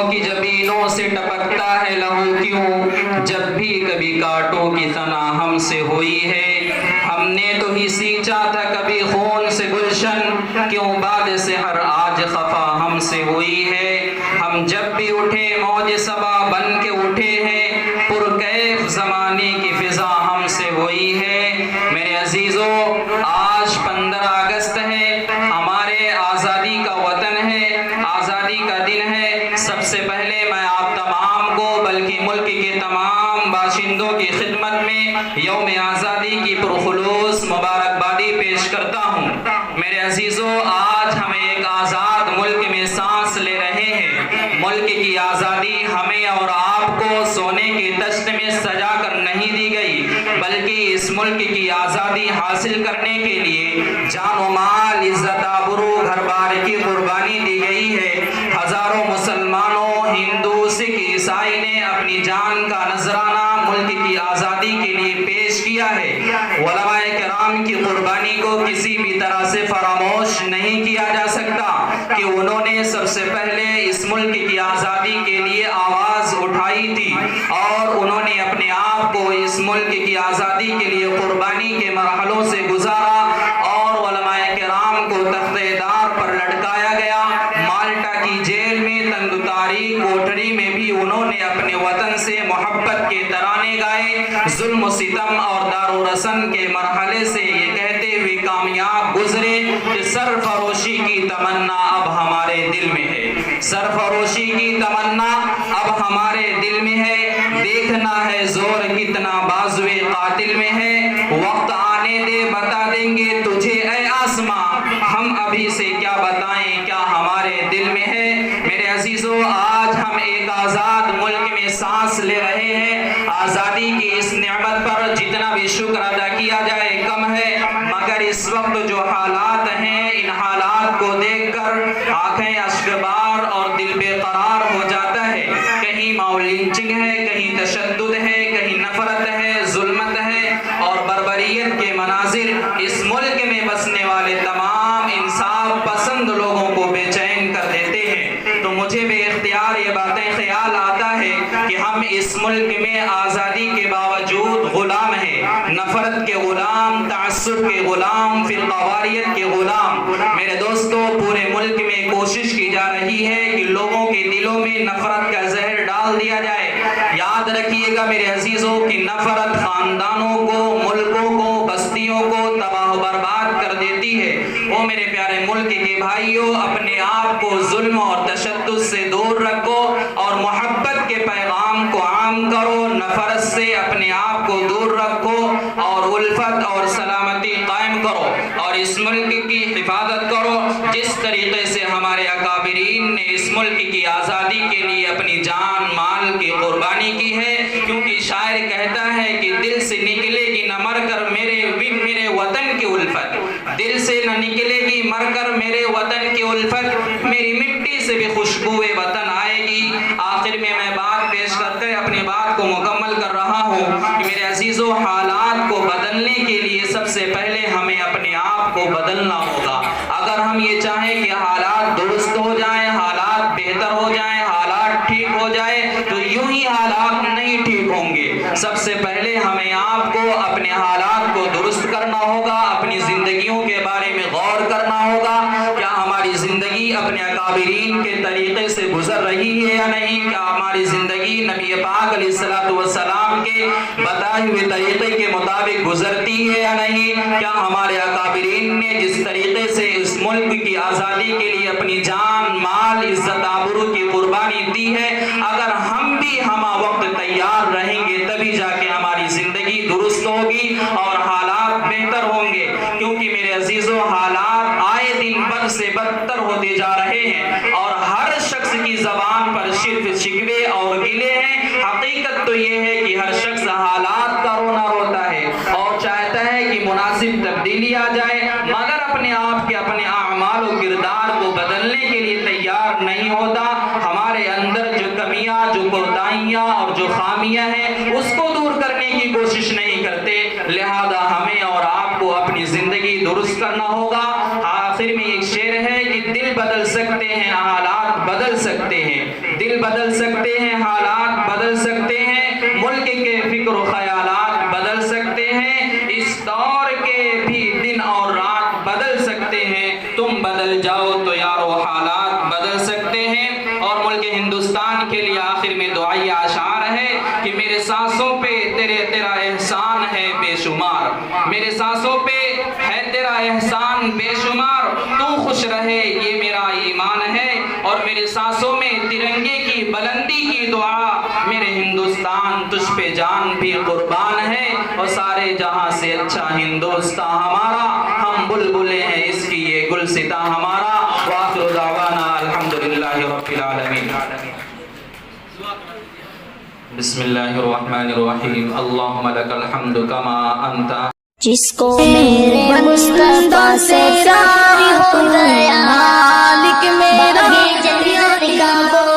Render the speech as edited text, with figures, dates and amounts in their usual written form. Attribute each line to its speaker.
Speaker 1: کی جبینوں سے ٹپکتا ہے لہو کیوں؟ جب بھی کبھی کانٹوں کی ثنا ہم سے ہوئی ہے، ہم نے تو ہی سینچا تھا کبھی خون سے گلشن، کیوں باد سے ہر آج خفا ہم سے ہوئی ہے؟ ہم جب بھی اٹھے موج صبا بن کے اٹھے ہیں، پرکیف زمانے کی فضا ہم سے ہوئی ہے۔ میرے عزیزو، آج 15 اگست ہے، ہمارے آزادی کا وطن ہے، آزادی کا دن ہے۔ سب سے پہلے میں آپ تمام کو بلکہ ملک کے تمام باشندوں کی خدمت میں یوم آزادی کی پرخلوص مبارکبادی پیش کرتا ہوں۔ میرے عزیزو، آج ہم ایک آزاد ملک میں سانس لے رہے ہیں۔ ملک کی آزادی ہمیں اور آپ کو سونے کے تشت میں سجا کر نہیں دی گئی، بلکہ اس ملک کی آزادی حاصل کرنے کے لیے جان و مال، عزت آبرو، گھر بار کی قربانی دی گئی ہے۔ ہزاروں مسلمانوں، ہندو، سکھ، عیسائی نے اپنی جان کا نذرانہ ملک کی آزادی کے لیے پیش کیا ہے۔ علماء کرام کی قربانی کو کسی بھی طرح سے فراموش نہیں کیا جا سکتا کہ انہوں نے سب سے پہلے اس ملک کی آزادی کے لیے آواز اٹھائی تھی، اور انہوں نے اپنے آپ کو اس ملک کی آزادی کے لیے قربانی کے مرحلوں سے گزارا، اور علماء کرام کو تختہ دار پر لٹکایا گیا۔ مالٹا کی جیل میں تنگ تاریک کوٹڑی میں بھی انہوں نے اپنے وطن سے محبت کے ترانے گائے، ظلم و ستم اور دار و رسن کے مرحلے سے یہ کہتے ہوئے کامیاب گزرے کہ سرفروشی کی تمنا اب ہمارے دل میں ہے، سرفروشی کی تمنا اب ہمارے دل میں ہے، دیکھنا ہے زور کتنا بازوئے قاتل میں ہے، وقت آنے دے بتا دیں گے تجھے اے آسماں، ہم ابھی سے کیا بتائیں کیا ہمارے دل میں ہے۔ میرے عزیزو، آج ہم ایک آزاد ملک میں سانس لے رہے ہیں۔ آزادی کی اس نعمت پر جتنا بھی شکر ادا کیا جائے کم ہے، مگر اس وقت جو حالات ہیں، ان حالات کو دیکھ کر آنکھیں اشکبار اور دل بے قرار ہو جاتا ہے۔ کہیں ماؤلنچنگ ہے، کہیں تشدد ہے، کہیں نفرت ہے، ظلمت ہے اور بربریت کے مناظر اس ملک میں بسنے والے تمام انصاف پسند لوگوں کو بے چین کر دیتے ہیں۔ تو مجھے بے اختیار یہ باتیں خیال آتا ہے کہ ہم اس ملک میں آزادی کے باوجود غلام ہیں، نفرت کے غلام، تعصب کے غلام، فرقہ واریت کے غلام۔ میرے دوستو، پورے ملک میں کوشش کی جا رہی ہے کہ لوگوں کے دلوں میں نفرت کا زہر ڈال دیا جائے۔ یاد رکھیے گا میرے عزیزوں کہ نفرت خاندانوں کو، ملکوں کو، بستیوں کو تباہ و برباد کر دیتی ہے۔ وہ میرے پیارے ملک کے بھائیوں، اپنے آپ کو ظلم اور تشدد سے دور رکھو اور محبت کے پیغام کو عام کرو، نفرت سے اپنے آپ کو دور رکھو اور الفت اور سلامتی قائم کرو اور اس ملک کی حفاظت کرو جس طریقے سے ہمارے اکابرین نے اس ملک کی آزادی کے لیے اپنی جان مال کی قربانی کی ہے۔ کیونکہ شاعر کہتا ہے کہ دل سے نکلے گی نہ مر کر میرے وطن کی الفت، دل سے نہ نکلے گی مر کر میرے وطن کی الفت، میری مٹی سے بھی خوشبوئے وطن آئے گی۔ آخر میں بات پیش کر کے اپنی بات کو مکمل کر رہا ہوں کہ میرے عزیزو، حالات کو بدلنے کے لیے سب سے پہلے ہمیں اپنے آپ کو بدلنا ہوگا۔ اگر ہم یہ چاہیں کہ حالات درست ہو جائیں، حالات بہتر ہو جائیں، حالات ٹھیک ہو جائے، تو یوں ہی حالات نہیں ٹھیک ہوں گے۔ سب سے پہلے ہمیں آپ کو اپنے حالات کو درست کرنا ہوگا، اپنی زندگیوں کے بارے میں غور کرنا ہوگا۔ کیا ہماری زندگی اپنے اکابرین کے طریقے سے گزر رہی ہے یا نہیں؟ کیا ہماری زندگی نبی پاک علیہ السلام کے بتائے ہوئے طریقے کے مطابق گزرتی ہے یا نہیں؟ کیا ہمارے اکابرین نے جس طریقے سے اس ملک کی آزادی کے لیے اپنی جان مال عزت آبرو کی قربانی دی ہے، اگر ہم بھی ہمہ وقت تیار رہیں گے تبھی جا کے ہماری زندگی درست ہوگی اور حالات بہتر ہوں گے۔ کیونکہ میرے عزیزو، حالات آئے دن بد سے بدتر ہوتے جا رہے ہیں اور ہر شخص کی زبان پر صرف شکوے اور گلے ہیں۔ حقیقت تو یہ ہے کہ ہر شخص حالات کا رونا روتا ہے اور چاہتا ہے کہ مناسب تبدیلی آ جائے، مگر اپنے آپ کے اپنے اعمال و کردار کو بدلنے کے لیے تیار نہیں ہوتا۔ ہمارے اندر جو کمیاں، جو کوتاہیاں اور جو خامیاں ہیں، اس کو دور کرنے کی کوشش نہیں کرتے۔ لہذا ہمیں اور آپ کو اپنی زندگی درست کرنا ہوگا۔ آخر میں ایک شعر ہے کہ دل بدل سکتے ہیں، حالات بدل سکتے ہیں، دل دل بدل سکتے ہیں، حالات بدل سکتے ہیں، ملک کے فکر و خیالات بدل سکتے ہیں، اس دور کے بھی دن اور رات بدل سکتے ہیں۔ تم بدل جاؤ تو یارو حالات بدل سکتے ہیں۔ اور ملک ہندوستان کے لیے آخر میں دعائیہ اشعار ہے کہ میرے سانسوں پہ تیرا احسان ہے بے شمار، میرے سانسوں پہ ہے تیرا احسان بے شمار، تو خوش رہے یہ میرا ایمان ہے، اور میرے سانسوں میں ترنگے کی بلندی کی دعا، میرے ہندوستان تجھ پہ جان بھی قربان ہے، اور سارے جہاں سے اچھا ہندوستان ہمارا، ہم بلبلیں ہیں اس کی یہ گلستاں ہمارا۔ وآخر دعوانا الحمدللہ رب العالمین۔ بسم اللہ الرحمن الرحیم۔ اللہم لک الحمد کما انت،
Speaker 2: جس کو میرے مصطفیٰ سے پیار ہو گیا، مالک میرا جلیوں کا